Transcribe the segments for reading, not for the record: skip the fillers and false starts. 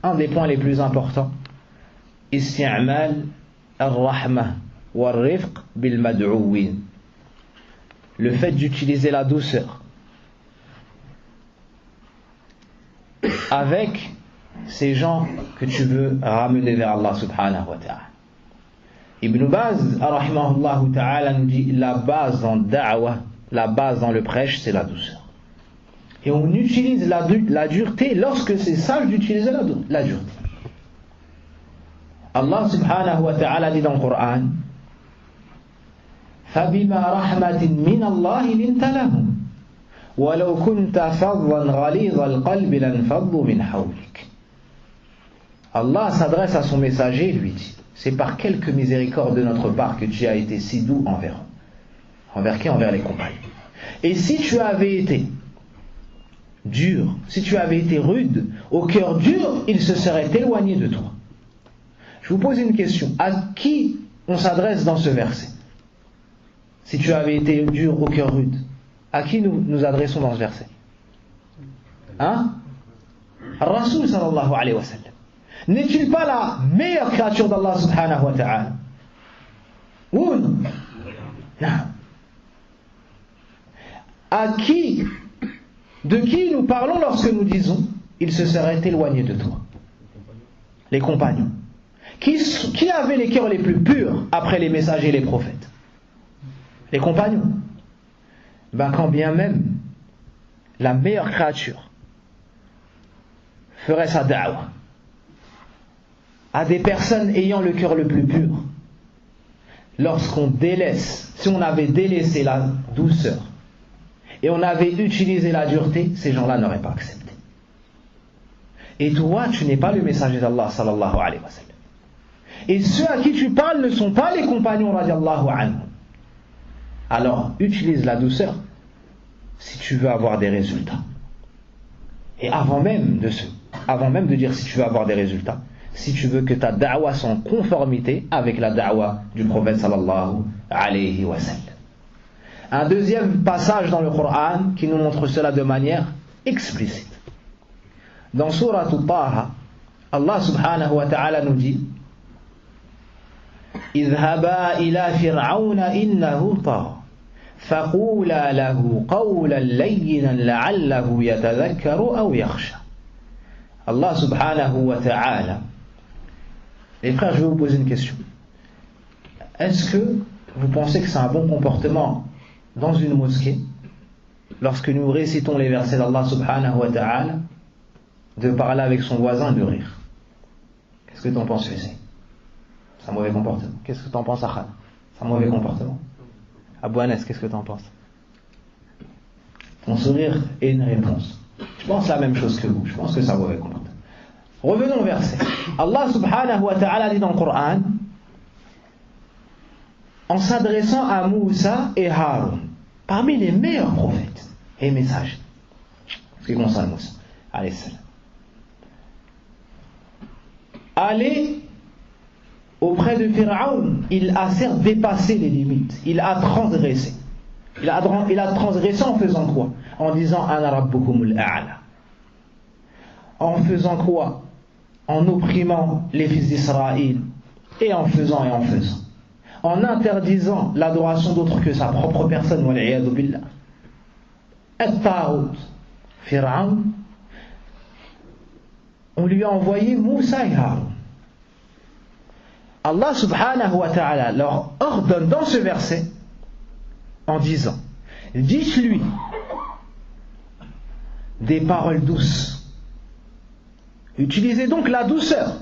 un des points les plus importants, isti'mal ar-rahma war-rifq bil-mad'ouwin. Le fait d'utiliser la douceur avec ces gens que tu veux ramener vers Allah subhanahu wa ta'ala. Ibn Baz, rahimahullah ta'ala, nous dit la base dans da'wa, la base dans le prêche, c'est la douceur. Et on utilise la dureté lorsque c'est sage d'utiliser la dureté. Allah subhanahu wa ta'ala dit dans le Coran فَبِمَا رَحْمَةٍ مِّنَ اللَّهِ لِنْتَ لَهُمْ وَلَوْ كُنْتَ فَظًّا غَلِيظَ الْقَلْبِ لَانفَضُّوا مِنْ حَوْلِكَ. Allah s'adresse à son messager et lui dit: c'est par quelque miséricorde de notre part que tu as été si doux envers eux. Envers qui? Envers les compagnons. Et si tu avais été dur, si tu avais été rude, au cœur dur, ils se seraient éloignés de toi. Je vous pose une question. À qui on s'adresse dans ce verset? Si tu avais été dur, au cœur rude, à qui nous adressons dans ce verset? Hein? Rasoul sallallahu alayhi wa sallam. N'est-il pas la meilleure créature d'Allah subhanahu wa ta'ala? Oui ou non? Non. De qui nous parlons lorsque nous disons il se serait éloigné de toi? Les compagnons. Qui avait les cœurs les plus purs après les messagers et les prophètes? Les compagnons. Quand bien même la meilleure créature ferait sa da'wa à des personnes ayant le cœur le plus pur, si on avait délaissé la douceur et on avait utilisé la dureté, ces gens-là n'auraient pas accepté. Et toi, tu n'es pas le messager d'Allah sallallahu alayhi wa sallam. Et ceux à qui tu parles ne sont pas les compagnons radiallahu anhum. Alors, utilise la douceur si tu veux avoir des résultats. Et avant même de dire si tu veux avoir des résultats, si tu veux que ta da'wa soit en conformité avec la da'wa du prophète sallallahu alayhi wa sallam. Un deuxième passage dans le Coran qui nous montre cela de manière explicite. Dans Surah Taha, Allah subhanahu wa ta'ala nous dit: اذهبا إلى فرعون إنه طغى فقولا له قولا لينا لعله يتذكر أو يخشى. Allah subhanahu wa ta'ala. Les frères, je vais vous poser une question. Est-ce que vous pensez que c'est un bon comportement dans une mosquée, lorsque nous récitons les versets d'Allah subhanahu wa ta'ala, de parler avec son voisin, de rire? Qu'est-ce que tu en penses, Hussein? C'est un mauvais comportement. Qu'est-ce que tu en penses, Akhan? C'est un mauvais comportement. Abou Anas, qu'est-ce que tu en penses? Ton sourire est une réponse. Je pense la même chose que vous. Je pense que c'est un mauvais comportement. Revenons au verset. Allah subhanahu wa ta'ala dit dans le Coran, en s'adressant à Moussa et Haroun, parmi les meilleurs prophètes et messagers, ce qui concerne Moussa alayhi salam, allez auprès de Pharaon. Il a certes dépassé les limites, il a transgressé. Il a transgressé en faisant quoi? En disant Ana rabbukumul a'la. En faisant quoi? En opprimant les fils d'Israël, et en faisant. En interdisant l'adoration d'autre que sa propre personne, wal'iyadu billah. At-Ta'out, Pharaon, on lui a envoyé Moussa et Haroun. Allah subhanahu wa ta'ala leur ordonne dans ce verset en disant: dites-lui des paroles douces. Utilisez donc la douceur.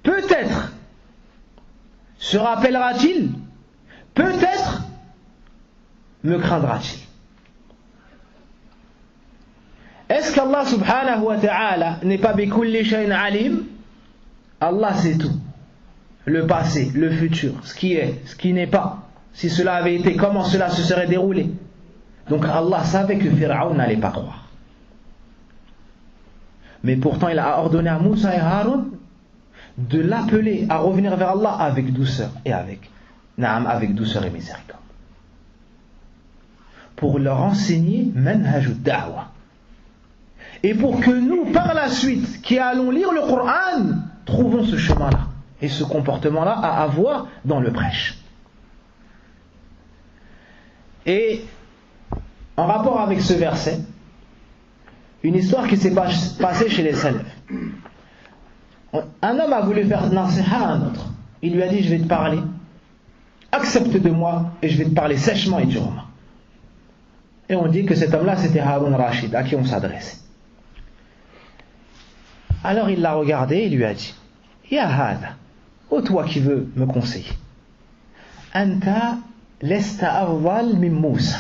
Peut-être se rappellera-t-il, peut-être me craindra-t-il. Est-ce qu'Allah subhanahu wa ta'ala n'est pas bi kulli shay'in alim? Allah sait tout. Le passé, le futur, ce qui est, ce qui n'est pas. Si cela avait été, comment cela se serait déroulé. Donc Allah savait que Pharaon n'allait pas croire. Mais pourtant il a ordonné à Moussa et Haroun de l'appeler à revenir vers Allah avec douceur et avec douceur et miséricorde. Pour leur enseigner manhaj ad-da'wa. Et pour que nous, par la suite, qui allons lire le Coran, trouvons ce chemin-là et ce comportement-là à avoir dans le prêche. Et en rapport avec ce verset, une histoire qui s'est passée chez les salafs. Un homme a voulu faire nasiha à un autre. Il lui a dit: je vais te parler, accepte de moi et je vais te parler sèchement et durement. Et on dit que cet homme-là, c'était Haroun Rashid, à qui on s'adressait. Alors il l'a regardé et lui a dit: Ya hada, ô toi qui veux me conseiller, Anta lesta afdal min Moussa,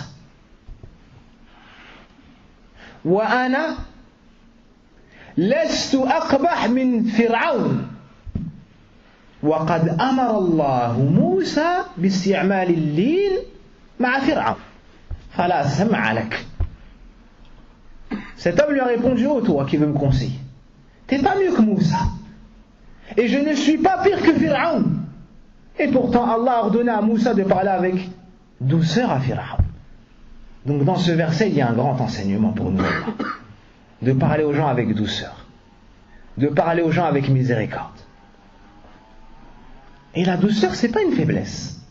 wa ana lestu aqbah min Fir'aun, wa qad amara Allah Moussa bisti'mal al-lin ma'a Fir'aun, fala sam'a lak. Cet homme lui a répondu: ô toi qui veux me conseiller, t'es pas mieux que Moussa, et je ne suis pas pire que Fir'aun. Et pourtant Allah a ordonné à Moussa de parler avec douceur à Fir'aun. Donc dans ce verset il y a un grand enseignement pour nous, de parler aux gens avec douceur, de parler aux gens avec miséricorde. Et la douceur, c'est pas une faiblesse.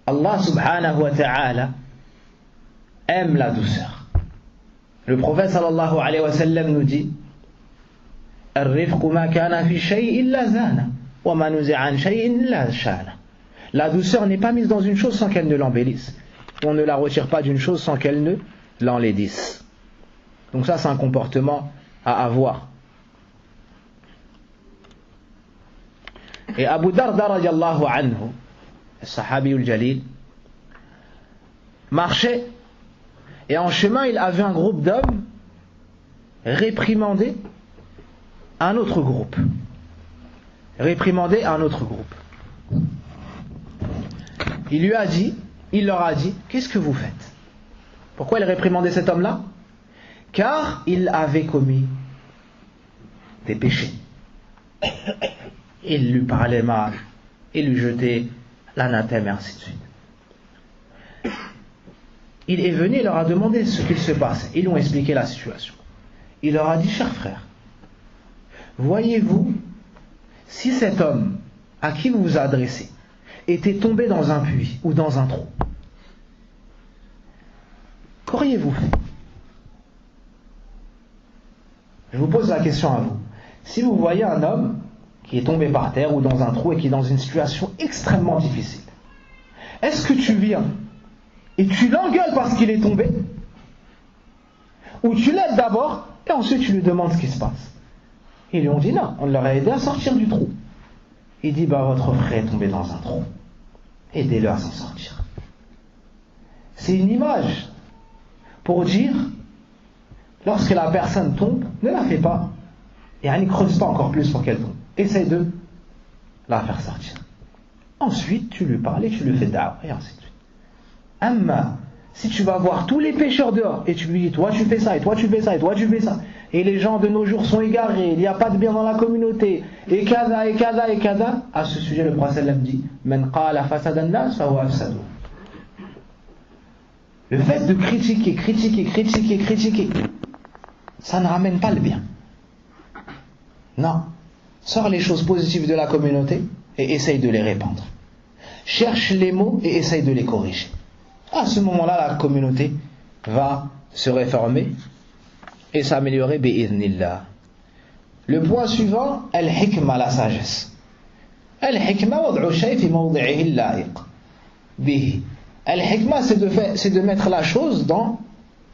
Allah subhanahu wa ta'ala aime la douceur. Le prophète sallallahu alayhi wa sallam nous dit: الرفق ما كان في شيء إلا زانه وما نزع عن شيء إلا شانه. La douceur n'est pas mise dans une chose sans qu'elle ne l'embellisse. On ne la retire pas d'une chose sans qu'elle ne l'enlaidisse. Donc ça, c'est un comportement à avoir. Et Abu Darda radiallahu anhu, le sahabi al-jalil, marchait, et en chemin il avait un groupe d'hommes réprimander un autre groupe. Il leur a dit: qu'est-ce que vous faites? Pourquoi il réprimandait cet homme-là? Car il avait commis des péchés. Il lui parlait mal, il lui jetait l'anathème et ainsi de suite. Il est venu et leur a demandé ce qu'il se passait. Ils lui ont expliqué la situation. Il leur a dit: chers frères, voyez-vous, si cet homme à qui vous vous adressez était tombé dans un puits ou dans un trou, qu'auriez-vous fait? Je vous pose la question à vous. Si vous voyez un homme qui est tombé par terre ou dans un trou et qui est dans une situation extrêmement difficile, est-ce que tu viens et tu l'engueules parce qu'il est tombé, ou tu l'aides d'abord et ensuite tu lui demandes ce qui se passe? Ils lui ont dit non, on leur a aidé à sortir du trou. Il dit: votre frère est tombé dans un trou, aidez-le à s'en sortir. C'est une image pour dire, lorsque la personne tombe, ne la fais pas et ne creuse pas encore plus pour qu'elle tombe. Essaye de la faire sortir. Ensuite tu lui parles et tu lui fais da'wa et ainsi de suite. Amma, si tu vas voir tous les pécheurs dehors et tu lui dis: toi tu fais ça et toi tu fais ça et toi tu fais ça, et les gens de nos jours sont égarés, il n'y a pas de bien dans la communauté, et kada et kada et kada, à ce sujet le prophète sallam dit: Man qala fasadan nas fa huwa afsadu. Le fait de critiquer, ça ne ramène pas le bien. Non. Sors les choses positives de la communauté et essaye de les répandre. Cherche les mots et essaye de les corriger. À ce moment-là, la communauté va se réformer et s'améliorer bi'idhnillah. Le point suivant, al-hikma, la sagesse. Al-hikma wad'u shay fi mawdi'ihi al-la'iq bihi. Al-hikma, c'est de mettre la chose dans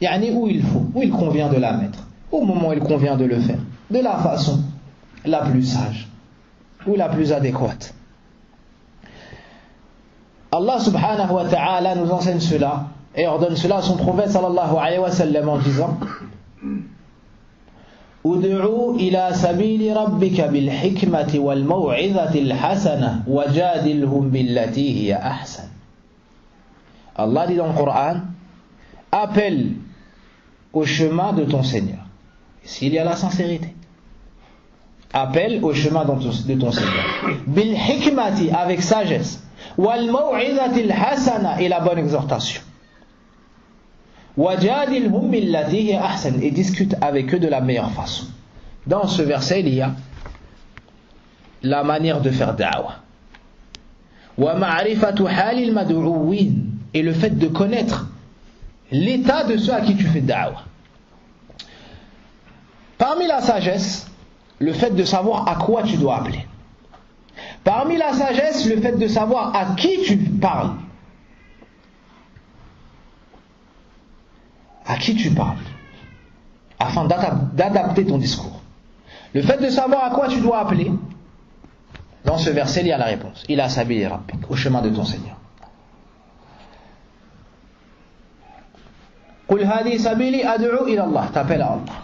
où il faut, où il convient de la mettre, au moment où il convient de le faire, de la façon la plus sage ou la plus adéquate. Allah subhanahu wa ta'ala nous enseigne cela et ordonne cela à son prophète sallallahu alayhi wa sallam en disant: Ud'u ila sabili rabbika bil hikmati wal maw'izati al hasana wajadilhum billati hiya ahsan. Allah dit dans le Coran: appelle au chemin de ton Seigneur, s'il y a la sincérité. Appelle au chemin de ton Seigneur. Bil hikmati, avec sagesse. Wal maw'izati al hasana, et la bonne exhortation. وَجَادِلْهُمْ بِالَّتِي هِيَ أَحْسَنُ, et discute avec eux de la meilleure façon. Dans ce verset, il y a la manière de faire da'wa. وَمَعْرِفَةُ حَالِ الْمَدْعُوِينَ, et le fait de connaître l'état de ceux à qui tu fais da'wa. Parmi la sagesse, le fait de savoir à quoi tu dois appeler. Parmi la sagesse, le fait de savoir à qui tu parles. À qui tu parles, afin d'adapter ton discours. Le fait de savoir à quoi tu dois appeler, dans ce verset, il y a la réponse. Ila sabili rabbik, au chemin de ton Seigneur. Qul hadi sabili ad'u ila Allah, t'appelles à Allah.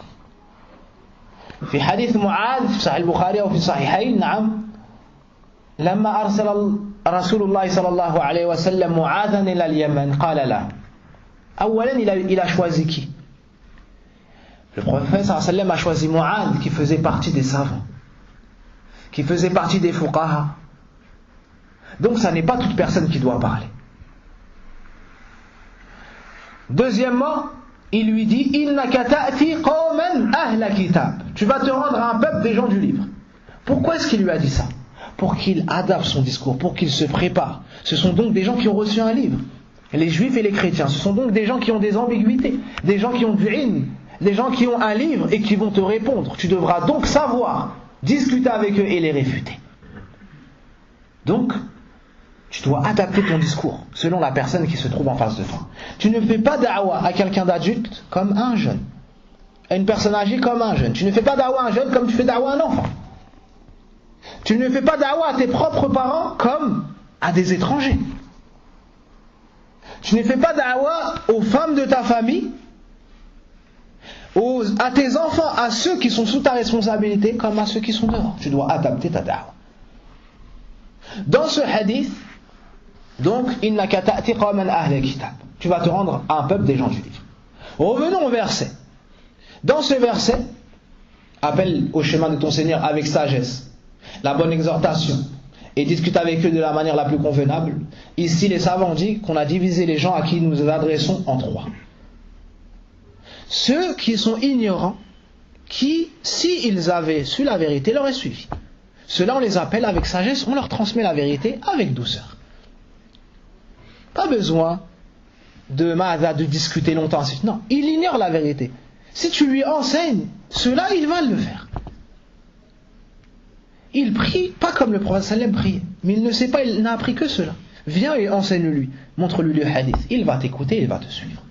في حديث معاذ في صحيح البخاري أو في الصحيحين نعم لما أرسل رسول الله صلى الله عليه وسلم معاذا إلى اليمن قال له أولا il a choisi qui? Le prophète sallallahu alayhi wa sallam a choisi Mu'adh, qui faisait partie des savants, qui faisait partie des fuqaha. Donc ça n'est pas toute personne qui doit parler. Deuxièmement, il lui dit innaka ta'ti qawman ahla kitab, tu vas te rendre à un peuple des gens du livre. Pourquoi est-ce qu'il lui a dit ça? Pour qu'il adapte son discours, pour qu'il se prépare. Ce sont donc des gens qui ont reçu un livre. Les juifs et les chrétiens, ce sont donc des gens qui ont des ambiguïtés, des gens qui ont du ilm, des gens qui ont un livre et qui vont te répondre. Tu devras donc savoir discuter avec eux et les réfuter. Donc, tu dois adapter ton discours selon la personne qui se trouve en face de toi. Tu ne fais pas da'wa à quelqu'un d'adulte comme un jeune, à une personne âgée comme un jeune. Tu ne fais pas da'wa à un jeune comme tu fais da'wa à un enfant. Tu ne fais pas da'wa à tes propres parents comme à des étrangers. Tu ne fais pas da'wa aux femmes de ta famille, à tes enfants, à ceux qui sont sous ta responsabilité comme à ceux qui sont dehors. Tu dois adapter ta da'wa. Dans ce hadith, donc, innaka ta'ti qawman ahla kitab, tu vas te rendre à un peuple des gens du livre. Revenons au verset. Dans ce verset, appelle au chemin de ton Seigneur avec sagesse, la bonne exhortation, et discute avec eux de la manière la plus convenable. Ici, les savants disent qu'on a divisé les gens à qui nous nous adressons en trois. Ceux qui sont ignorants, qui, s'ils avaient su la vérité, l'auraient suivi. Ceux-là, on les appelle avec sagesse, on leur transmet la vérité avec douceur. Pas besoin de discuter longtemps. Non, il ignore la vérité. Si tu lui enseignes, ceux-là, il va le faire. Il prie pas comme le prophète sallam priait, mais il ne sait pas, il n'a appris que cela. Viens et enseigne-lui, montre-lui le hadith. Il va t'écouter, il va te suivre.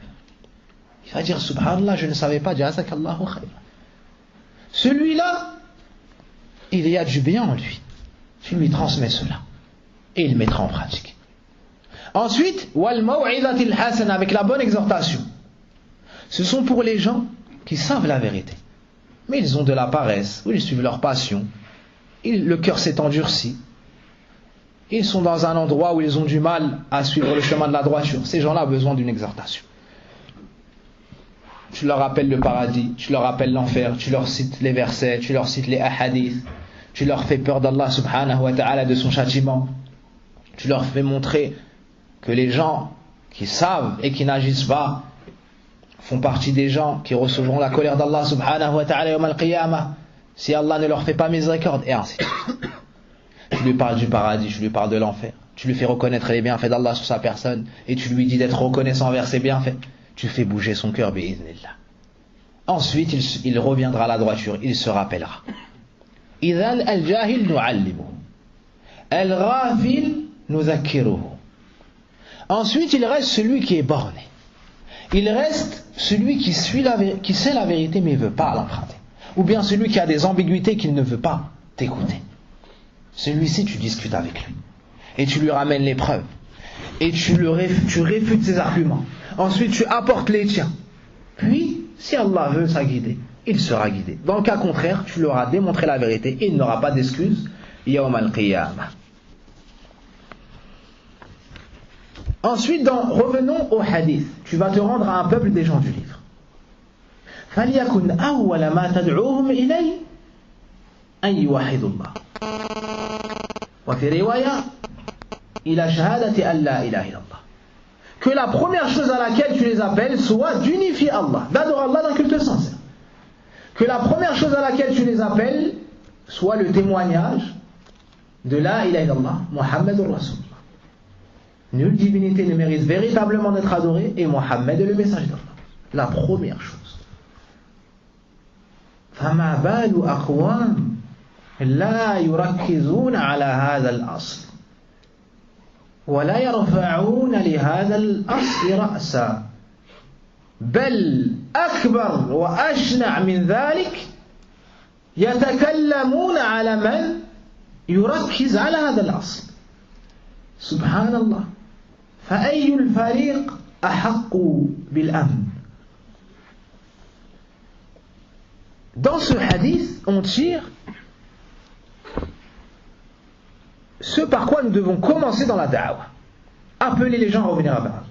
Il va dire subhanallah, je ne savais pas, jazakallahu khayr. Celui-là, il y a du bien en lui. Tu lui transmets cela et il mettra en pratique. Ensuite, wal maw'izatil hasana, avec la bonne exhortation. Ce sont pour les gens qui savent la vérité, mais ils ont de la paresse, ou ils suivent leur passion. Le cœur s'est endurci. Ils sont dans un endroit où ils ont du mal à suivre le chemin de la droiture. Ces gens-là ont besoin d'une exhortation. Tu leur rappelles le paradis, tu leur rappelles l'enfer, tu leur cites les versets, tu leur cites les ahadiths, tu leur fais peur d'Allah subhanahu wa ta'ala, de son châtiment. Tu leur fais montrer que les gens qui savent et qui n'agissent pas font partie des gens qui recevront la colère d'Allah subhanahu wa ta'ala yawm al-qiyamah, si Allah ne leur fait pas miséricorde, et ainsi de suite. Tu lui parles du paradis, tu lui parles de l'enfer, tu lui fais reconnaître les bienfaits d'Allah sur sa personne, et tu lui dis d'être reconnaissant envers ses bienfaits. Tu fais bouger son cœur, bi'idhnillah. Ensuite, il reviendra à la droiture, il se rappellera. Idhan al-jahil nu'allimuhu, al-ghafil nudhakkiruhu. Ensuite, il reste celui qui est borné. Il reste celui qui sait la vérité mais ne veut pas l'emprunter. Ou bien celui qui a des ambiguïtés qu'il ne veut pas t'écouter. Celui-ci, tu discutes avec lui. Et tu lui ramènes les preuves. Et tu réfutes ses arguments. Ensuite, tu apportes les tiens. Puis, si Allah veut sa guider, il sera guidé. Dans le cas contraire, tu lui auras démontré la vérité et il n'aura pas d'excuse. Yawm al-qiyamah. Ensuite, revenons au hadith. Tu vas te rendre à un peuple des gens du livre. فَلْيَكُنْ أَوَّلَ مَا تَدْعُوهُمْ إِلَيْهِ أَنْ يُوَحِّدُوا اللَّهَ وفي رواية إلى شهادة أن لا إله إلا الله. que la première chose à laquelle tu les appelles soit d'unifier Allah, d'adorer Allah d'un culte sincère. Que la première chose à laquelle tu les appelles soit le témoignage de la ilaha illallah, Muhammadur Rasulullah. Nulle divinité ne mérite véritablement d'être adorée et Mohammed est le messager d'Allah. La première chose. فما بال أقوام لا يركزون على هذا الأصل ولا يرفعون لهذا الأصل رأسا بل أكبر وأشنع من ذلك يتكلمون على من يركز على هذا الأصل. سبحان الله. فأي الفريق أحق بالأمن. Dans ce hadith, on tire ce par quoi nous devons commencer dans la da'wah. Appeler les gens à revenir à Allah.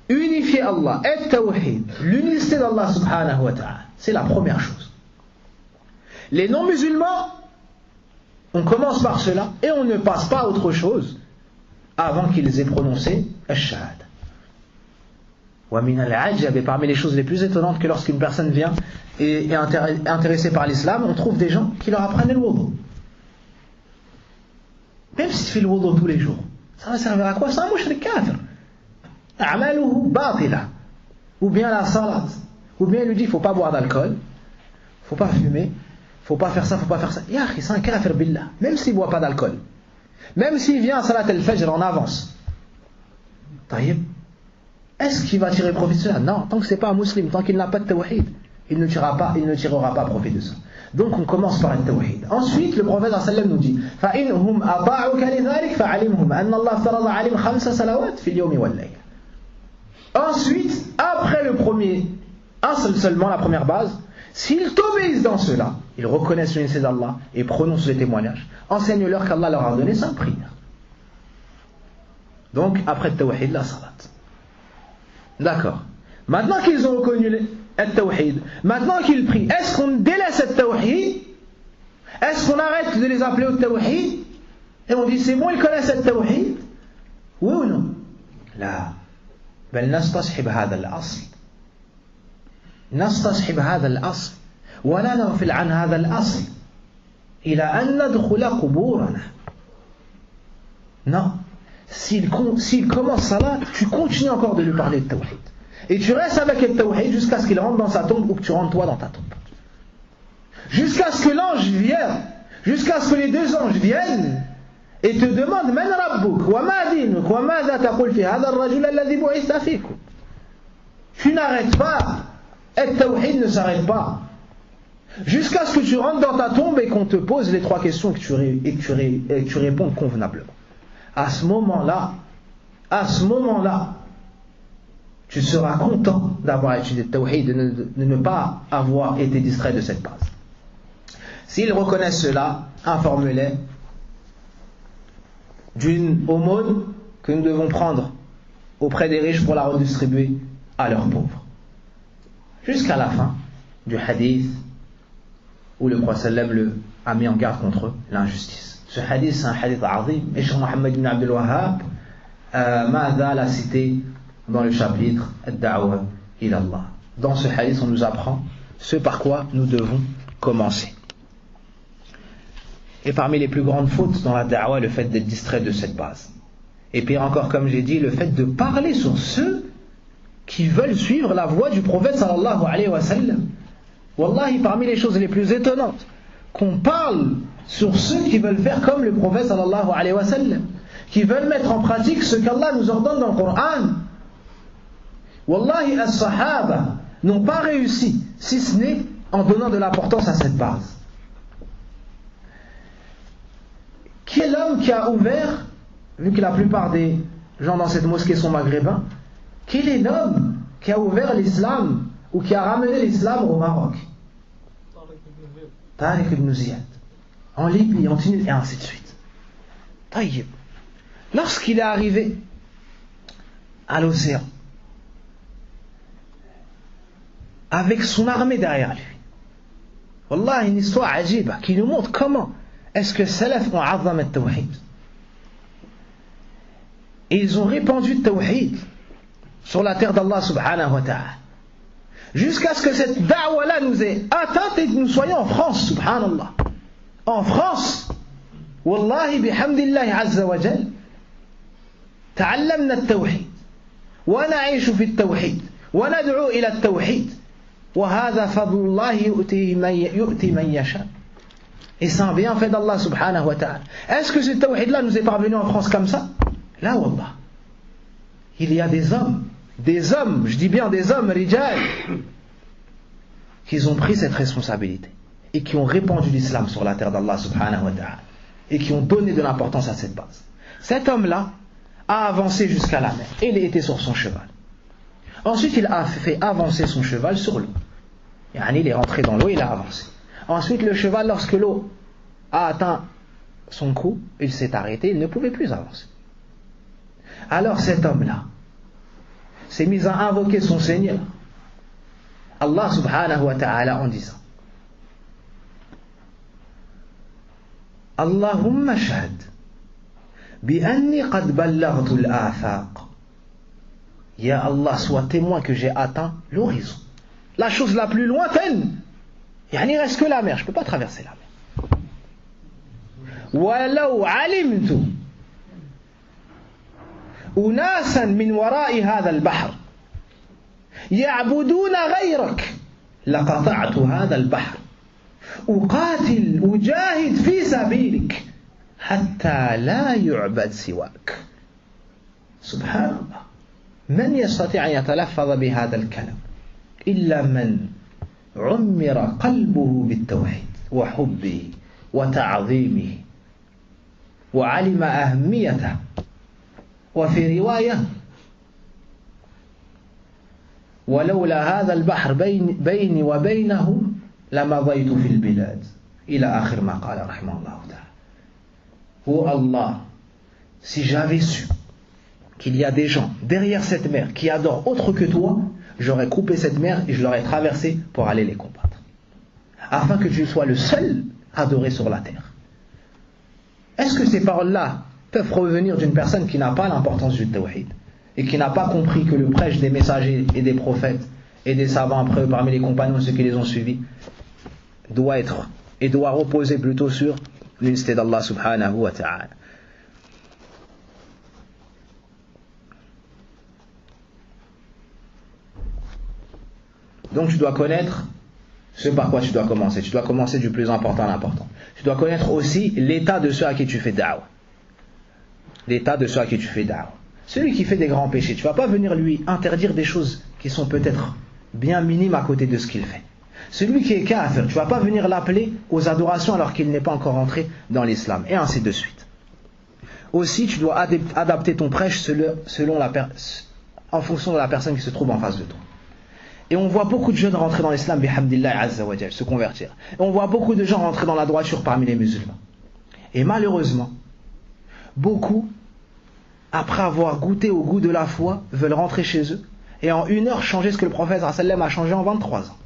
Unifier Allah, et tawhid, l'unicité d'Allah subhanahu wa ta'ala. C'est la première chose. Les non-musulmans, on commence par cela et on ne passe pas à autre chose avant qu'ils aient prononcé Ash-Shahada. Wa min al-ajab, et parmi les choses les plus étonnantes que lorsqu'une personne vient et est intéressée par l'islam, on trouve des gens qui leur apprennent le wudu. Même si tu fais le wudu tous les jours, ça va servir à quoi? C'est un mushrik kafir. A'maluhu batila. Ou bien la salat. Ou bien il lui dit il ne faut pas boire d'alcool, il ne faut pas fumer, il ne faut pas faire ça, il ne faut pas faire ça. Yahri, c'est un kafir billah. Même s'il ne boit pas d'alcool. Même s'il vient à salat al-fajr en avance. Taïb. Est-ce qu'il va tirer profit de cela? Non, tant que ce n'est pas un musulman, tant qu'il n'a pas de tawhid, il ne tirera pas profit de ça. Donc on commence par le tawhid. Ensuite, le prophète sallam nous dit فَإِنْهُمْ أَطَاعُكَ لِذَلِكَ فَعَلِمْهُمْ أَنَّ اللَّهَ فَرَضَ عَلِيهِمْ 5 صلوات في اليوم والليل. Ensuite, après le premier, seulement la première base, s'ils t'obéissent dans cela, ils reconnaissent l'unicité d'Allah et prononcent les témoignages, enseigne-leur qu'Allah leur a donné 5 prières. Donc, après le tawhid, la salat. D'accord. Maintenant qu'ils ont reconnu le tawhid, maintenant qu'ils prient, est-ce qu'on délaisse le tawhid? Est-ce qu'on arrête de les appeler au tawhid? Et on dit c'est bon, ils connaissent le tawhid? Oui ou non? Là. بل نستصحب هذا الأصل نستصحب هذا الأصل ولا نغفل عن هذا الأصل إلى أن ندخل قبورنا. Non. S'il commence salat, tu continues encore de lui parler de tawhid. Et tu restes avec le tawhid jusqu'à ce qu'il rentre dans sa tombe ou que tu rentres toi dans ta tombe. Jusqu'à ce que l'ange vienne, jusqu'à ce que les deux anges viennent et te demandent Man rabbuk wa ma dinuk wa madha taqul fi hadha ar-rajul alladhi bu'itha fikum. Tu n'arrêtes pas, et le tawhid ne s'arrête pas. Jusqu'à ce que tu rentres dans ta tombe et qu'on te pose les 3 questions et que tu répondes convenablement. À ce moment-là, tu seras content d'avoir étudié le tawhid, de ne pas avoir été distrait de cette base. S'ils reconnaissent cela, informe-les d'une aumône que nous devons prendre auprès des riches pour la redistribuer à leurs pauvres. Jusqu'à la fin du hadith où le prophète sallam a mis en garde contre l'injustice. Ce hadith, c'est un hadith azim, et Cheikh Mohammed ibn Abdul Wahhab l'a cité dans le chapitre Ad-Da'wa ila Allah. Dans ce hadith, on nous apprend ce par quoi nous devons commencer. Et parmi les plus grandes fautes dans la da'wa, le fait d'être distrait de cette base. Et pire encore, comme j'ai dit, le fait de parler sur ceux qui veulent suivre la voie du prophète sallallahu alayhi wa sallam. Wallahi, parmi les choses les plus étonnantes, qu'on parle sur ceux qui veulent faire comme le prophète sallallahu alayhi wa sallam, qui veulent mettre en pratique ce qu'Allah nous ordonne dans le Coran. Wallahi, as-sahaba n'ont pas réussi, si ce n'est en donnant de l'importance à cette base. Qui est l'homme qui a ouvert, vu que la plupart des gens dans cette mosquée sont maghrébins, quel est l'homme qui a ouvert l'islam ou qui a ramené l'islam au Maroc? Tariq ibn Ziyad. En Libye, en Tunisie, et ainsi de suite. Taïb. Lorsqu'il est arrivé à l'océan, avec son armée derrière lui, Wallah, une histoire ajiba qui nous montre comment est-ce que Salaf ont azam al-tawhid. Et ils ont répandu le tawhid sur la terre d'Allah subhanahu wa ta'ala. Jusqu'à ce que cette da'wa-là nous ait atteinte et que nous soyons en France, subhanallah. En France, wallahi bihamdillahi azza wa jal, تعلمنا التوحيد ونعيش في التوحيد وندعو إلى التوحيد وهذا فضل الله يؤتي من يشاء. Et c'est un bienfait d'Allah subhanahu wa ta'ala. Est-ce que ce tawhid-là nous est parvenu en France comme ça? Là, wallah. Il y a des hommes, je dis bien des hommes, rijal, qui ont pris cette responsabilité et qui ont répandu l'islam sur la terre d'Allah subhanahu wa ta'ala et qui ont donné de l'importance à cette base. Cet homme-là a avancé jusqu'à la mer. Il était sur son cheval. Ensuite, il a fait avancer son cheval sur l'eau. Il est rentré dans l'eau, il a avancé. Ensuite, le cheval, lorsque l'eau a atteint son cou, il s'est arrêté, il ne pouvait plus avancer. Alors cet homme-là s'est mis à invoquer son Seigneur, Allah subhanahu wa ta'ala, en disant: Allahumma shahad bi-anni qad ballaghtu al-afaq. Ya Allah, sois témoin que j'ai atteint l'horizon, la chose la plus lointaine. Il reste que la mer, je ne peux pas traverser la mer. Walau alimtu unasan min wara'i hadha al-bahr ya'buduna ghayrak laqata'tu hadha al-bahr uqatil ujahid fi sabilik hatta la yu'bad siwak. Subhanallah. من يستطيع أن يتلفظ بهذا الكلام إلا من عمر قلبه بالتوحيد وحبه وتعظيمه وعلم أهميته. وفي رواية: ولولا هذا البحر بيني وبينه لمضيت في البلاد إلى آخر ما قال رحمه الله تعالى. Oh Allah, si j'avais su qu'il y a des gens derrière cette mer qui adorent autre que toi, j'aurais coupé cette mer et je l'aurais traversée pour aller les combattre, afin que tu sois le seul adoré sur la terre. Est-ce que ces paroles-là peuvent revenir d'une personne qui n'a pas l'importance du tawhid et qui n'a pas compris que le prêche des messagers et des prophètes et des savants après eux, parmi les compagnons, ceux qui les ont suivis, doit être et doit reposer plutôt sur l'unicité d'Allah subhanahu wa ta'ala? Donc tu dois connaître ce par quoi tu dois commencer. Tu dois commencer du plus important à l'important. Tu dois connaître aussi l'état de ceux à qui tu fais da'wah. L'état de ceux à qui tu fais da'wah. Celui qui fait des grands péchés, tu ne vas pas venir lui interdire des choses qui sont peut-être bien minimes à côté de ce qu'il fait. Celui qui est kafir, tu ne vas pas venir l'appeler aux adorations alors qu'il n'est pas encore entré dans l'islam. Et ainsi de suite. Aussi, tu dois adapter ton prêche en fonction de la personne qui se trouve en face de toi. Et on voit beaucoup de jeunes rentrer dans l'islam, bihamdillah azza wa jal, se convertir. Et on voit beaucoup de gens rentrer dans la droiture parmi les musulmans. Et malheureusement, beaucoup, après avoir goûté au goût de la foi, veulent rentrer chez eux et en 1 heure changer ce que le prophète sallam a changé en 23 ans.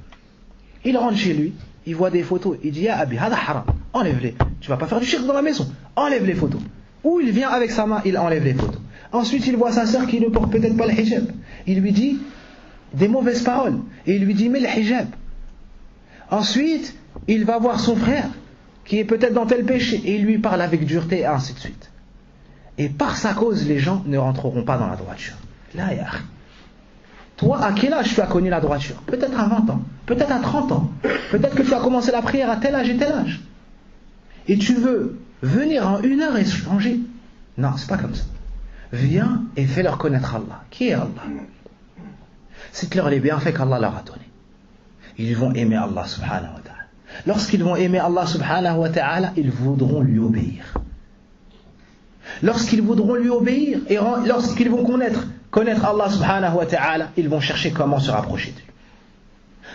Il rentre chez lui, il voit des photos, il dit: Ya abi, hada haram, enlève-les. Tu vas pas faire du shirk dans la maison, enlève les photos. Ou il vient avec sa main, il enlève les photos. Ensuite, il voit sa sœur qui ne porte peut-être pas le hijab. Il lui dit des mauvaises paroles et il lui dit: mets le hijab. Ensuite, il va voir son frère qui est peut-être dans tel péché et il lui parle avec dureté et ainsi de suite. Et par sa cause, les gens ne rentreront pas dans la droiture. Là, ya akhi. Toi, à quel âge tu as connu la droiture? Peut-être à 20 ans, peut-être à 30 ans, peut-être que tu as commencé la prière à tel âge et tel âge. Et tu veux venir en 1 heure et changer? Non, c'est pas comme ça. Viens et fais-leur connaître Allah. Qui est Allah? Cite-leur les bienfaits qu'Allah leur a donnés. Ils vont aimer Allah subhanahu wa ta'ala. Lorsqu'ils vont aimer Allah subhanahu wa ta'ala, ils voudront lui obéir. Lorsqu'ils voudront lui obéir et lorsqu'ils vont connaître Allah subhanahu wa ta'ala, ils vont chercher comment se rapprocher de lui.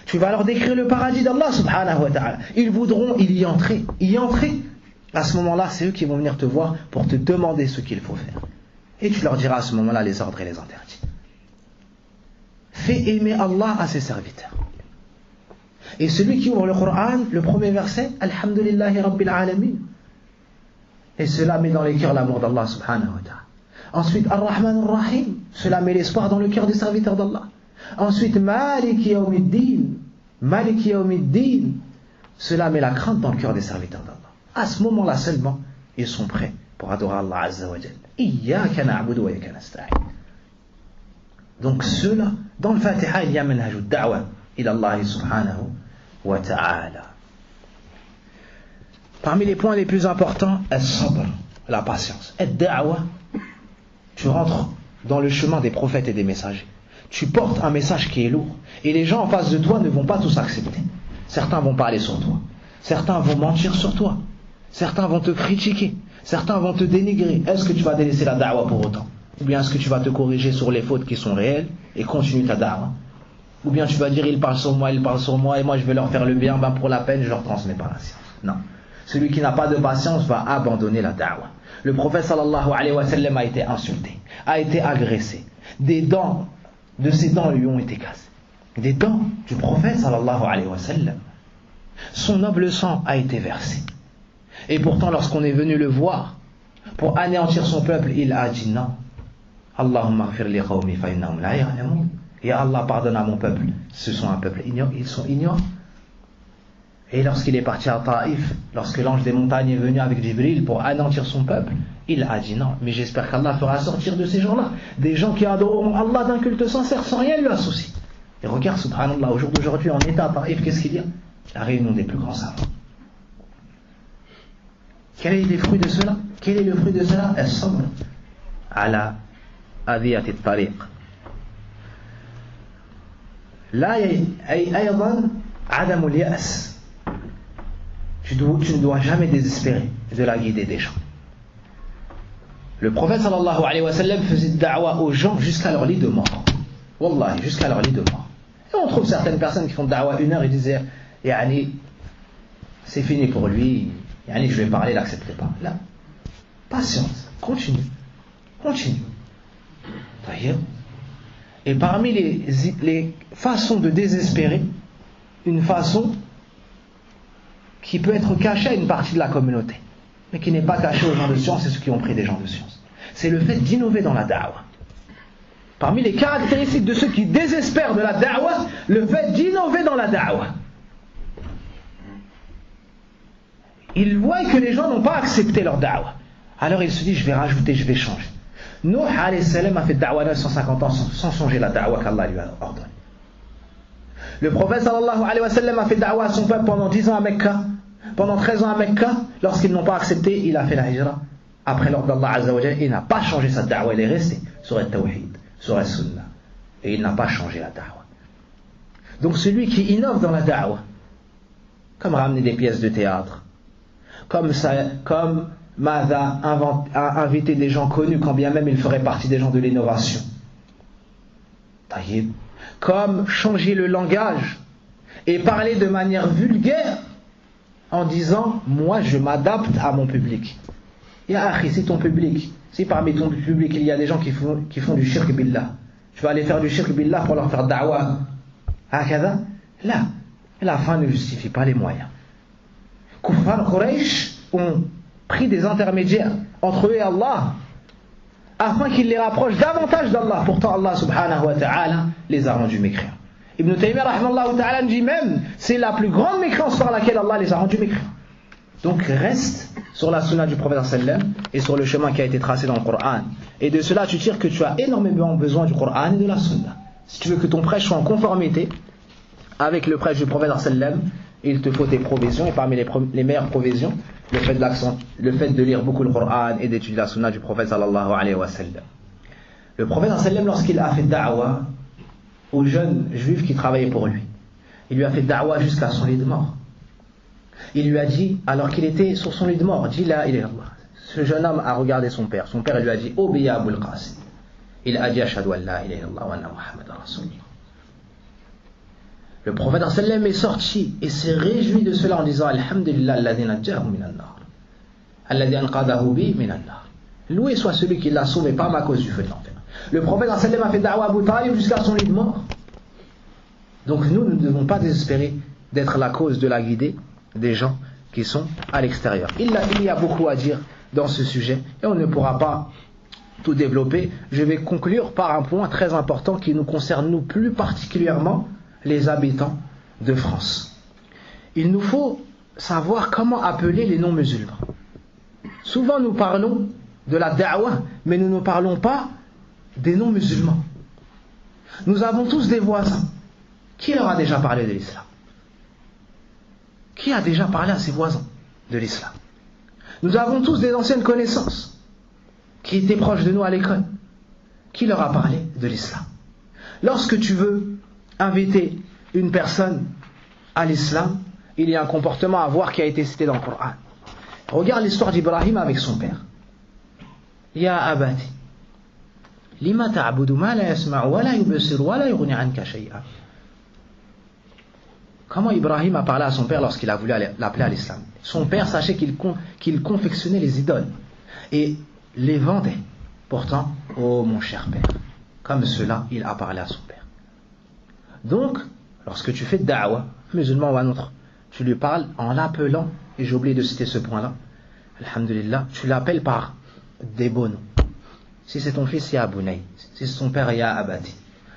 Tu vas leur décrire le paradis d'Allah subhanahu wa ta'ala. Ils voudront y entrer. À ce moment-là, c'est eux qui vont venir te voir pour te demander ce qu'il faut faire. Et tu leur diras à ce moment-là les ordres et les interdits. Fais aimer Allah à ses serviteurs. Et celui qui ouvre le Coran, le premier verset, Alhamdulillahi Rabbil Alamin. Et cela met dans les cœurs l'amour d'Allah subhanahu wa ta'ala. Ensuite, Ar-Rahman Ar-Rahim, cela met l'espoir dans le cœur des serviteurs d'Allah. Ensuite, Malik Yawmiddin, Malik Yawmiddin, cela met la crainte dans le cœur des serviteurs d'Allah. À ce moment-là seulement, ils sont prêts pour adorer Allah Azza wa Jal. Iyyaka na'budu wa iyyaka nasta'in. Donc cela, dans le Fatiha, il y a manhaj ad-da'wa ila Allah subhanahu wa ta'ala. Parmi les points les plus importants, as-sabr, la patience. Ad-da'wa, tu rentres dans le chemin des prophètes et des messagers. Tu portes un message qui est lourd. Et les gens en face de toi ne vont pas tous accepter. Certains vont parler sur toi. Certains vont mentir sur toi. Certains vont te critiquer. Certains vont te dénigrer. Est-ce que tu vas délaisser la da'wa pour autant? Ou bien est-ce que tu vas te corriger sur les fautes qui sont réelles et continuer ta da'wa? Ou bien tu vas dire il parle sur moi, et moi je vais leur faire le bien, ben pour la peine je leur transmets pas la science. Non. Celui qui n'a pas de patience va abandonner la da'wa. Le prophète sallallahu alayhi wa sallam a été insulté, a été agressé. Des dents de ses dents lui ont été cassées. Des dents du prophète sallallahu alayhi wa sallam. Son noble sang a été versé. Et pourtant lorsqu'on est venu le voir pour anéantir son peuple, il a dit non. Allahumma ghfir li qawmi fa innahum la ya'lamun. Ya Allah, pardonne à mon peuple. Ce sont un peuple ignorant, ils sont ignorants. Et lorsqu'il est parti à Taïf, lorsque l'ange des montagnes est venu avec Jibril pour anéantir son peuple, il a dit non, mais j'espère qu'Allah fera sortir de ces gens-là des gens qui adoreront Allah d'un culte sincère sans rien lui associer. Et regarde, subhanallah, au jour d'aujourd'hui, en état à Taïf, qu'est-ce qu'il y a? La réunion des plus grands savants. Quel est le fruit de cela? Quel est le fruit de cela? As-sabr ala adiyat at-tariq. Là, aydan adam al-ya'as. Tu ne dois jamais désespérer de la guider des gens. Le prophète sallallahu alayhi wa sallam faisait da'wa aux gens jusqu'à leur lit de mort. Wallahi, jusqu'à leur lit de mort. Et on trouve certaines personnes qui font da'wa 1 heure et disaient yani, c'est fini pour lui, yani, je vais parler, il n'accepte pas. Là, patience, continue. Et parmi les façons de désespérer, une façon qui peut être cachée à une partie de la communauté, mais qui n'est pas cachée aux gens de science et ceux qui ont pris des gens de science, c'est le fait d'innover dans la da'wa. Parmi les caractéristiques de ceux qui désespèrent de la da'wa, le fait d'innover dans la da'wa. Ils voient que les gens n'ont pas accepté leur da'wa. Alors ils se disent, je vais rajouter, je vais changer. Nuh alayhi salam a fait da'wa 950 ans sans changer la da'wa qu'Allah lui a ordonnée. Le prophète sallallahu alayhi wa sallam a fait da'wa à son peuple pendant 10 ans à Mecca. Pendant 13 ans à Mecca, lorsqu'ils n'ont pas accepté, il a fait la hijra. Après l'ordre d'Allah Azza wa Jalla, il n'a pas changé sa da'wa, il est resté sur le tawhid, sur la sunna. Et il n'a pas changé la da'wa. Donc celui qui innove dans la da'wa, comme ramener des pièces de théâtre, comme Mada inviter des gens connus, quand bien même ils feraient partie des gens de l'innovation. Taïb. Comme changer le langage et parler de manière vulgaire en disant moi je m'adapte à mon public. Ya akhi, si ton public, si parmi ton public il y a des gens qui font du shirk billah, tu vas aller faire du shirk billah pour leur faire da'wa. Hakada? Là, la fin ne justifie pas les moyens. Kuffar Quraysh ont pris des intermédiaires entre eux et Allah afin qu'ils les rapprochent davantage d'Allah. Pourtant Allah subhanahu wa ta'ala les a rendus mécréants. Ibn Taymiyyah rahimahullah ta'ala dit même c'est la plus grande mécréance par laquelle Allah les a rendus mécréants. Donc reste sur la sunna du prophète sallam et sur le chemin qui a été tracé dans le Coran. Et de cela tu tires que tu as énormément besoin du Coran et de la sunna. Si tu veux que ton prêche soit en conformité avec le prêche du prophète sallam, il te faut tes provisions, et parmi les meilleures provisions, le fait de lire beaucoup le Coran et d'étudier la sunna du prophète sallallahu alayhi wa sallam. Le prophète sallam, lorsqu'il a fait da'wa aux jeunes juifs qui travaillaient pour lui, il lui a fait da'wa jusqu'à son lit de mort. Il lui a dit, alors qu'il était sur son lit de mort, dit la ilaha illallah. Ce jeune homme a regardé son père. Son père lui a dit, obéis à Abul Qasim. Il a dit, ashhadu an la ilaha illallah wa anna Muhammadan rasulullah. Le prophète sallam est sorti et s'est réjoui de cela en disant alhamdulillah alladhi najjahu minan nar alladhi anqadahu bi minan nar. Loué soit celui qui l'a sauvé par ma cause du feu de l'enfer. Le prophète sallam a fait da'wa Abu Talib jusqu'à son lit de mort. Donc nous ne devons pas désespérer d'être la cause de la guidée des gens qui sont à l'extérieur. Il y a beaucoup à dire dans ce sujet et on ne pourra pas tout développer, je vais conclure par un point très important qui nous concerne, nous, plus particulièrement les habitants de France. Il nous faut savoir comment appeler les non-musulmans. Souvent nous parlons de la da'wah, mais nous ne parlons pas des non-musulmans. Nous avons tous des voisins. Qui leur a déjà parlé de l'islam? Qui a déjà parlé à ses voisins de l'islam? Nous avons tous des anciennes connaissances qui étaient proches de nous à l'école. Qui leur a parlé de l'islam? Lorsque tu veux inviter une personne à l'islam, il y a un comportement à voir qui a été cité dans le Coran. Regarde l'histoire d'Ibrahim avec son père. Ya abati, lima ta'budu ma la yasma'u wa la yubsir wa la yughni anka shay'a. Comment Ibrahim a parlé à son père lorsqu'il a voulu l'appeler à l'islam? Son père, sachez qu'il confectionnait les idoles et les vendait. Pourtant, oh mon cher père, comme cela, il a parlé à son père. Donc, lorsque tu fais da'wah, musulman ou un autre, tu lui parles en l'appelant, et j'ai oublié de citer ce point-là, alhamdulillah, tu l'appelles par des beaux noms. Si c'est ton fils, ya Bunay. Si c'est son père, ya Abati.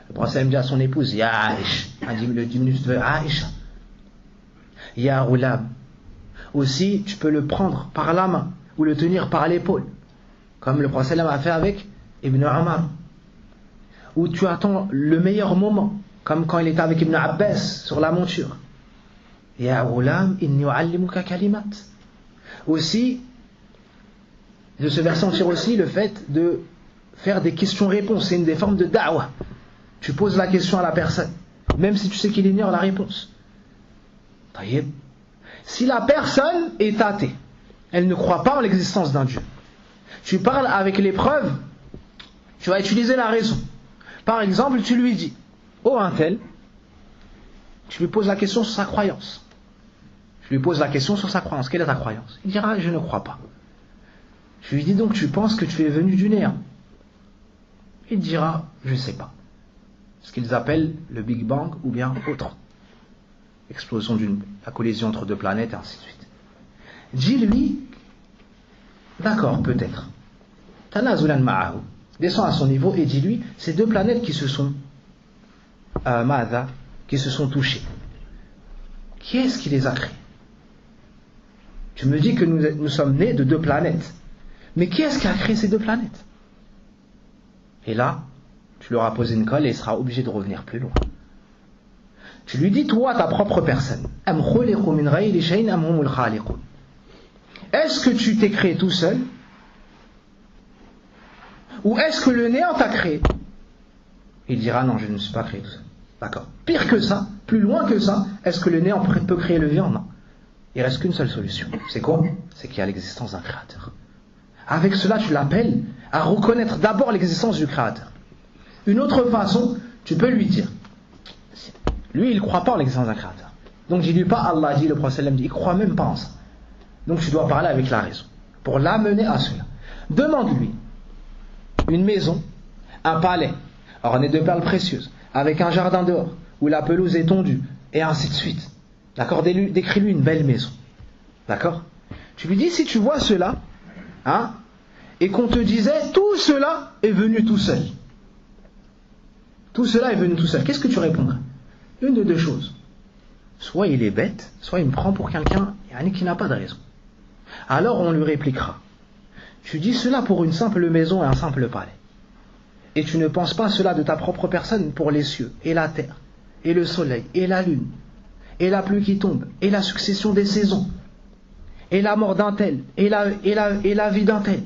Le prophète dit à son épouse, ya Aish. Le diminutif de Aisha. Ya Ghulam. Aussi, tu peux le prendre par la main ou le tenir par l'épaule, comme le prophète a fait avec Ibn Omar. Ou tu attends le meilleur moment, comme quand il était avec Ibn Abbas sur la monture. Ya Ghulam, inni u'allimuka kalimat. Aussi, de ce verset on tire aussi le fait de faire des questions-réponses. C'est une des formes de da'wah. Tu poses la question à la personne, même si tu sais qu'il ignore la réponse. Taïeb. Si la personne est athée, elle ne croit pas en l'existence d'un Dieu, tu parles avec les preuves, tu vas utiliser la raison. Par exemple, tu lui dis, oh un tel, tu lui poses la question sur sa croyance. Tu lui poses la question sur sa croyance. Quelle est ta croyance? Il dira, je ne crois pas. Je lui dis donc, tu penses que tu es venu du néant? Il dira, je ne sais pas. Ce qu'ils appellent le Big Bang ou bien autre. Explosion la collision entre deux planètes et ainsi de suite. Dis-lui, d'accord, peut-être. Tanazulan ma'ahu. Descends à son niveau et dis-lui, ces deux planètes qui se sont touchées. Qui est-ce qui les a créées? Tu me dis que nous sommes nés de deux planètes. Mais qui est-ce qui a créé ces deux planètes? Et là, tu lui auras posé une colle et il sera obligé de revenir plus loin. Tu lui dis, toi, ta propre personne. Est-ce que tu t'es créé tout seul? Ou est-ce que le néant t'a créé? Il dira, non, je ne me suis pas créé tout seul. D'accord. Pire que ça, plus loin que ça, est-ce que le néant peut créer le vivant? Non. Il reste qu'une seule solution. C'est quoi? C'est qu'il y a l'existence d'un créateur. Avec cela, tu l'appelles à reconnaître d'abord l'existence du créateur. Une autre façon, tu peux lui dire, lui, il ne croit pas en l'existence d'un créateur. Donc, dis-lui pas Allah dit, le prophète dit, il ne croit même pas en ça. Donc, tu dois parler avec la raison pour l'amener à cela. Demande-lui une maison, un palais, orné de perles précieuses, avec un jardin dehors, où la pelouse est tondue, et ainsi de suite. D'accord? Décris-lui une belle maison. D'accord? Tu lui dis, si tu vois cela, hein, et qu'on te disait, tout cela est venu tout seul. Tout cela est venu tout seul. Qu'est-ce que tu répondrais? Une de deux choses. Soit il est bête, soit il me prend pour quelqu'un qui n'a pas de raison. Alors on lui répliquera. Tu dis cela pour une simple maison et un simple palais. Et tu ne penses pas cela de ta propre personne pour les cieux, et la terre, et le soleil, et la lune, et la pluie qui tombe, et la succession des saisons, et la mort d'un tel, et la vie d'un tel.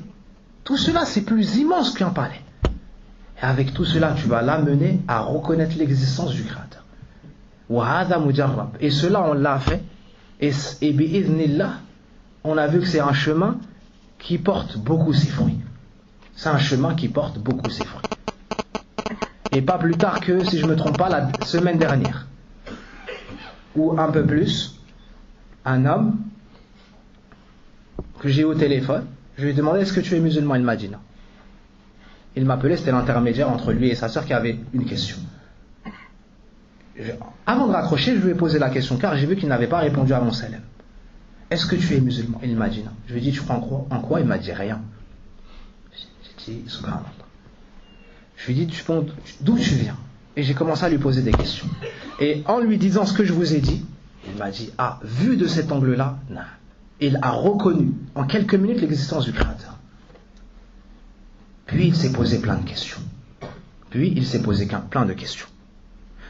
Tout cela, c'est plus immense qu'un palais. Et avec tout cela, tu vas l'amener à reconnaître l'existence du Créateur. Et cela, on l'a fait. Et bi'idhnillah, on a vu que c'est un chemin qui porte beaucoup ses fruits. C'est un chemin qui porte beaucoup ses fruits. Et pas plus tard que, si je ne me trompe pas, la semaine dernière, ou un peu plus, un homme que j'ai eu au téléphone, je lui ai demandé, est-ce que tu es musulman? Il m'a dit non. Il m'appelait, c'était l'intermédiaire entre lui et sa sœur qui avait une question. Avant de raccrocher, je lui ai posé la question car j'ai vu qu'il n'avait pas répondu à mon salam. Est-ce que tu es musulman? Il m'a dit non. Je lui ai dit, tu crois en quoi? Il m'a dit rien. J'ai Je dis, subhanallah. Je lui dis, d'où tu viens? Et j'ai commencé à lui poser des questions. Et en lui disant ce que je vous ai dit, il m'a dit, ah, vu de cet angle-là, non. Il a reconnu en quelques minutes l'existence du Créateur. Puis il s'est posé plein de questions.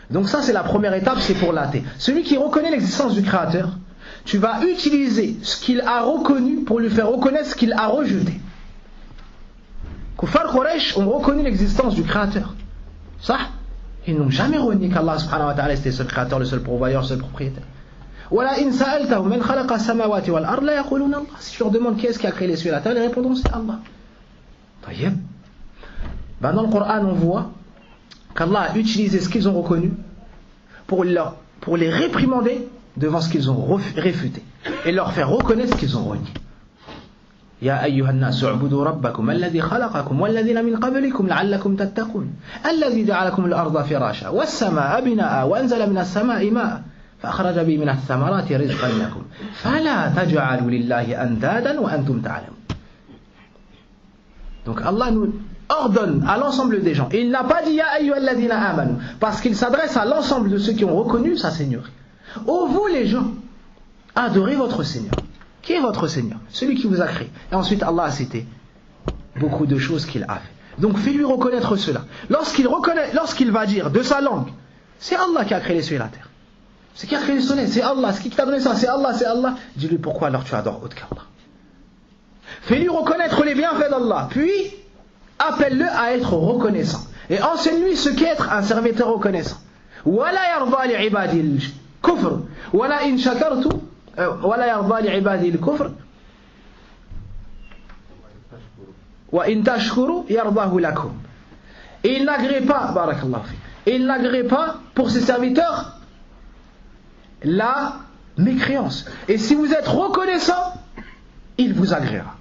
Donc ça, c'est la première étape, c'est pour l'athée. Celui qui reconnaît l'existence du Créateur, tu vas utiliser ce qu'il a reconnu pour lui faire reconnaître ce qu'il a rejeté. Kuffar Quraysh ont reconnu l'existence du Créateur. Ça, ils n'ont jamais renié qu'Allah subhanahu wa ta'ala était le seul créateur, le seul pourvoyeur, le seul propriétaire. Si je leur demande qui est-ce qui a créé les cieux et la terre, ils répondront c'est Allah. Dans le Coran, on voit qu'Allah a utilisé ce qu'ils ont reconnu pour les réprimander devant ce qu'ils ont réfuté et leur faire reconnaître ce qu'ils ont renié. يا أيها الناس اعبدوا ربكم الذي خلقكم والذين من قبلكم لعلكم تتقون الذي جعلكم الأرض فراشا والسماء بناء وأنزل من السماء ماء فأخرج به من الثمرات رزقا لكم فلا تجعلوا لله أندادا وأنتم تعلمون. Donc Allah nous ordonne à l'ensemble des gens. Et il n'a pas dit Ya ayyuha alladhina amanu, parce qu'il s'adresse à l'ensemble de ceux qui ont reconnu sa seigneurie. Ô vous les gens, adorez votre Seigneur. Qui est votre Seigneur? Celui qui vous a créé. Et ensuite Allah a cité beaucoup de choses qu'il a fait. Donc fais-lui reconnaître cela. Lorsqu'il va dire de sa langue, c'est Allah qui a créé les cieux et la terre. C'est qui a créé le soleil, c'est Allah. Ce qui t'a donné ça, c'est Allah, c'est Allah. Dis-lui pourquoi alors tu adores autre qu'Allah. Fais-lui reconnaître les bienfaits d'Allah. Puis appelle-le à être reconnaissant. Et enseigne-lui ce qu'est être un serviteur reconnaissant. وَلَا يَرْضَى لِعِبَادِهِ الْكُفْرِ وَلَا إِنْ شَكَرْتُ وَلَا يَرْضَى لِعِبَادِهِ الْكُفْرِ وَإِنْ تَشْكُرُوا يَرْضَهُ لَكُمْ. Et il n'agrée pas, barakallahu fi, et il n'agrée pas pour ses serviteurs la mécréance. Et si vous êtes reconnaissant, il vous agréera.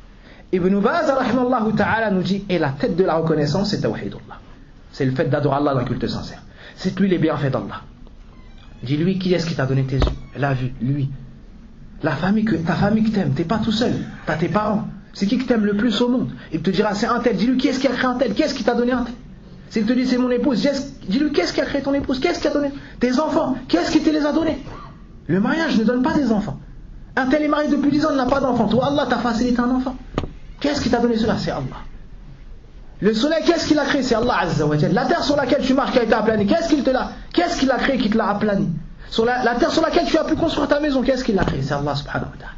Ibn Baz rahimahullah ta'ala nous dit, et la tête de la reconnaissance c'est tawhidullah. C'est le fait d'adorer Allah d'un culte sincère. C'est lui les bienfaits d'Allah. Dis-lui qui est-ce qui t'a donné tes yeux, la vue, lui. Ta famille que t'aimes, t'es pas tout seul, t'as tes parents. C'est qui t'aime le plus au monde? Il te dira c'est un tel. Dis-lui qui est-ce qui a créé un tel, qu'est-ce qui t'a donné un tel? S'il te dit c'est mon épouse, dis-lui qu'est-ce qui a créé ton épouse, qu'est-ce qui a donné tes enfants, qu'est-ce qui te les a donnés? Le mariage ne donne pas des enfants. Un tel est marié depuis 10 ans, il n'a pas d'enfant. Toi Allah t'a facilité un enfant. Qu'est-ce qui t'a donné cela? C'est Allah. Le soleil, qu'est-ce qu'il a créé? C'est Allah Azza wa Jalla. La terre sur laquelle tu marches qui a été aplanie, qu'est-ce qu'il a créé qui te l'a aplani? Sur la terre sur laquelle tu as pu construire ta maison, qu'est-ce qu'il a créé? C'est Allah subhanahu wa ta'ala.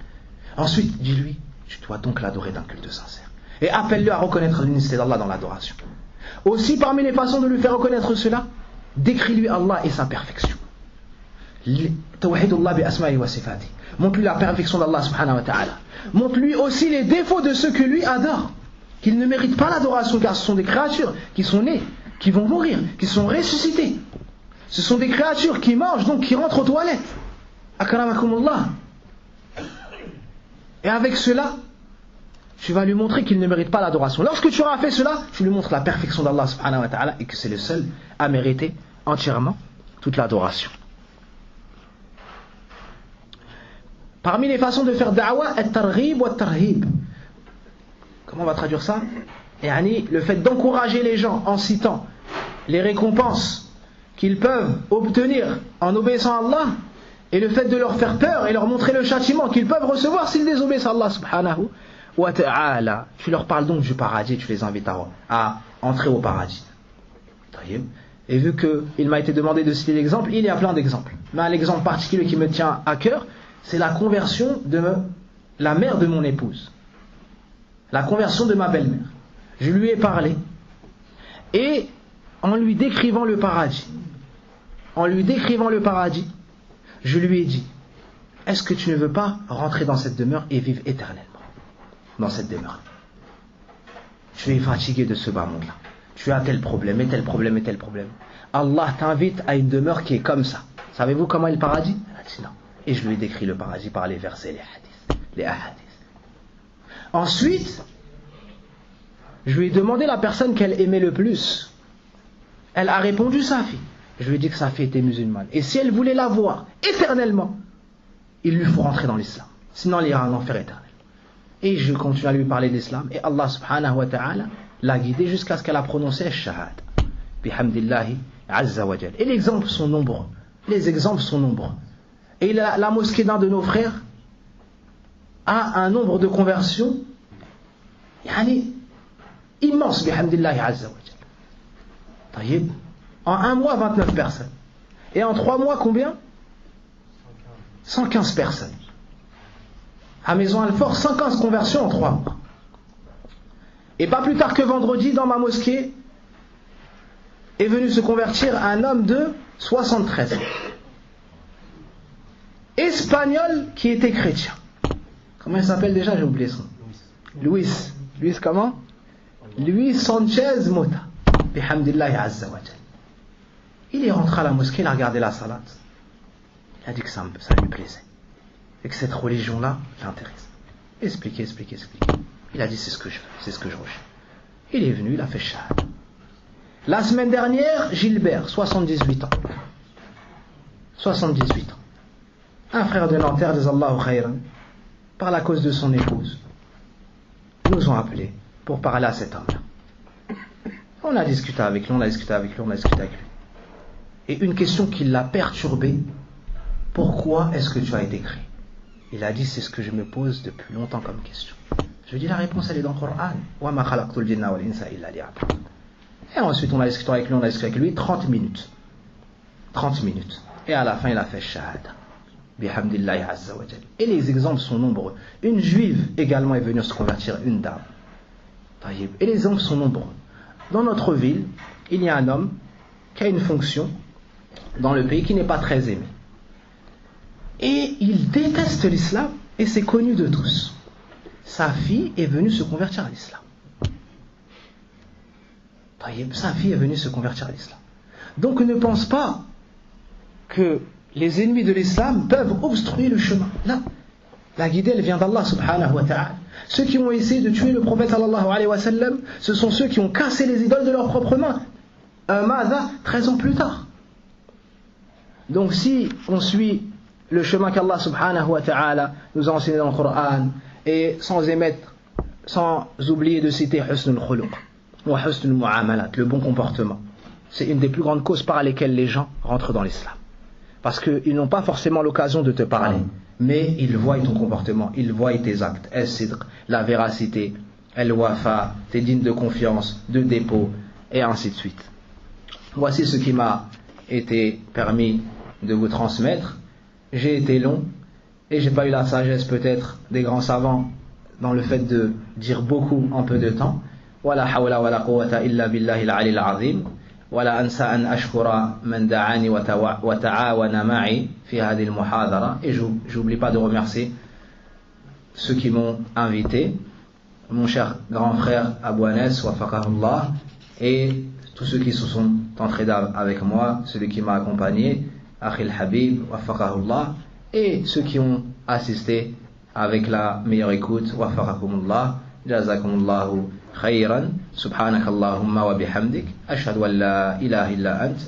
Ensuite, dis-lui, tu dois donc l'adorer d'un culte sincère. Et appelle-le à reconnaître l'unicité d'Allah dans l'adoration. Aussi, parmi les façons de lui faire reconnaître cela, décris-lui Allah et sa perfection. Tawhidullah bi asma'i wa sifati. Montre-lui la perfection d'Allah subhanahu wa ta'ala. Montre-lui aussi les défauts de ceux que lui adore, qu'ils ne méritent pas l'adoration, car ce sont des créatures qui sont nées, qui vont mourir, qui sont ressuscitées. Ce sont des créatures qui mangent, donc qui rentrent aux toilettes. Akramakumullah. Et avec cela, tu vas lui montrer qu'il ne mérite pas l'adoration. Lorsque tu auras fait cela, tu lui montres la perfection d'Allah subhanahu wa ta'ala et que c'est le seul à mériter entièrement toute l'adoration. Parmi les façons de faire da'wa, at-targhib wa at-tarhib. Comment on va traduire ça? Yani, le fait d'encourager les gens en citant les récompenses qu'ils peuvent obtenir en obéissant à Allah, et le fait de leur faire peur et leur montrer le châtiment qu'ils peuvent recevoir s'ils désobéissent à Allah subhanahu wa ta'ala. Tu leur parles donc du paradis, tu les invites à entrer au paradis. Et vu qu'il m'a été demandé de citer l'exemple, il y a plein d'exemples. Mais un exemple particulier qui me tient à cœur, c'est la conversion de la mère de mon épouse. La conversion de ma belle-mère. Je lui ai parlé, et en lui décrivant le paradis, je lui ai dit, est-ce que tu ne veux pas rentrer dans cette demeure et vivre éternellement dans cette demeure? Tu es fatigué de ce bas monde-là. Tu as tel problème, et tel problème, et tel problème. Allah t'invite à une demeure qui est comme ça. Savez-vous comment est le paradis? Elle a dit non. Et je lui ai décrit le paradis par les versets, les hadiths. Ensuite, je lui ai demandé la personne qu'elle aimait le plus. Elle a répondu sa fille. Je lui ai dit que sa fille était musulmane. Et si elle voulait la voir éternellement, il lui faut rentrer dans l'islam. Sinon, elle ira en enfer éternel. Et je continue à lui parler de l'islam. Et Allah subhanahu wa ta'ala l'a guidée jusqu'à ce qu'elle a prononcé Shahad. Bihamdillahi Azza wa Jal. Et les exemples sont nombreux. Les exemples sont nombreux. Et la mosquée d'un de nos frères a un nombre de conversions immense, bihamdillahi Azza wa Jal. En un mois, 29 personnes. Et en 3 mois, combien? 115 personnes. À Maison Alfort, 115 conversions en 3 mois. Et pas plus tard que vendredi, dans ma mosquée, est venu se convertir un homme de 73 ans. Espagnol qui était chrétien. Comment il s'appelle déjà? J'ai oublié son nom. Luis comment? Luis Sanchez Mota. Bihamdillahi Azza wa Jal. Il est rentré à la mosquée, il a regardé la salat. Il a dit que ça lui plaisait. Et que cette religion-là l'intéresse. Expliquer. Il a dit c'est ce que je veux, c'est ce que je recherche. Il est venu, il a fait shahad. La semaine dernière, Gilbert, 78 ans. 78 ans. Un frère de Nanterre, Jazallahu khayran, par la cause de son épouse, nous ont appelés pour parler à cet homme-là. On a discuté avec lui. Et une question qui l'a perturbé: pourquoi est-ce que tu as été créé? Il a dit: c'est ce que je me pose depuis longtemps comme question. Je lui ai dit: la réponse elle est dans le Coran. Wa ma khalaqtul jinna wal insa illa liya'budun. Et ensuite on a discuté avec lui 30 minutes. 30 minutes. Et à la fin il a fait shahada. Bihamdillahi Azza wa Jal. Et les exemples sont nombreux. Une juive également est venue se convertir, une dame. Et les exemples sont nombreux. Dans notre ville, il y a un homme qui a une fonction dans le pays qui n'est pas très aimé. Et il déteste l'islam, et c'est connu de tous. Sa fille est venue se convertir à l'islam. Donc ne pense pas que les ennemis de l'islam peuvent obstruer le chemin. Là, la guidée elle vient d'Allah subhanahu wa ta'ala. Ceux qui ont essayé de tuer le prophète sallallahu alayhi wa sallam, ce sont ceux qui ont cassé les idoles de leurs propres mains. 13 ans plus tard. Donc si on suit le chemin qu'Allah subhanahu wa ta'ala nous a enseigné dans le Coran, et sans oublier de citer husnul khuluq ou husnul mu'amalat, le bon comportement, c'est une des plus grandes causes par lesquelles les gens rentrent dans l'islam. Parce qu'ils n'ont pas forcément l'occasion de te parler, mais ils voient ton comportement, ils voient tes actes, as-sidq, la véracité, al-wafa, t'es digne de confiance, de dépôt, et ainsi de suite. Voici ce qui m'a été permis de vous transmettre. J'ai été long, et j'ai pas eu la sagesse peut-être des grands savants dans le fait de dire beaucoup en peu de temps. Wala hawla wala quwwata illa billahi al-ali al-azim. ولا أنسى أن أشكر من دعاني وتعاون معي في هذه المحاضرة. Et j'oublie pas de remercier ceux qui m'ont invité, mon cher grand frère Abou Anas wafaqahullah, et tous ceux qui se sont entrés avec moi, celui qui m'a accompagné, Akhil Habib wafaqahullah, et ceux qui ont assisté avec la meilleure écoute, wafaqakumullah, jazakumullahu خيرا سبحانك اللهم وبحمدك أشهد أن لا إله إلا أنت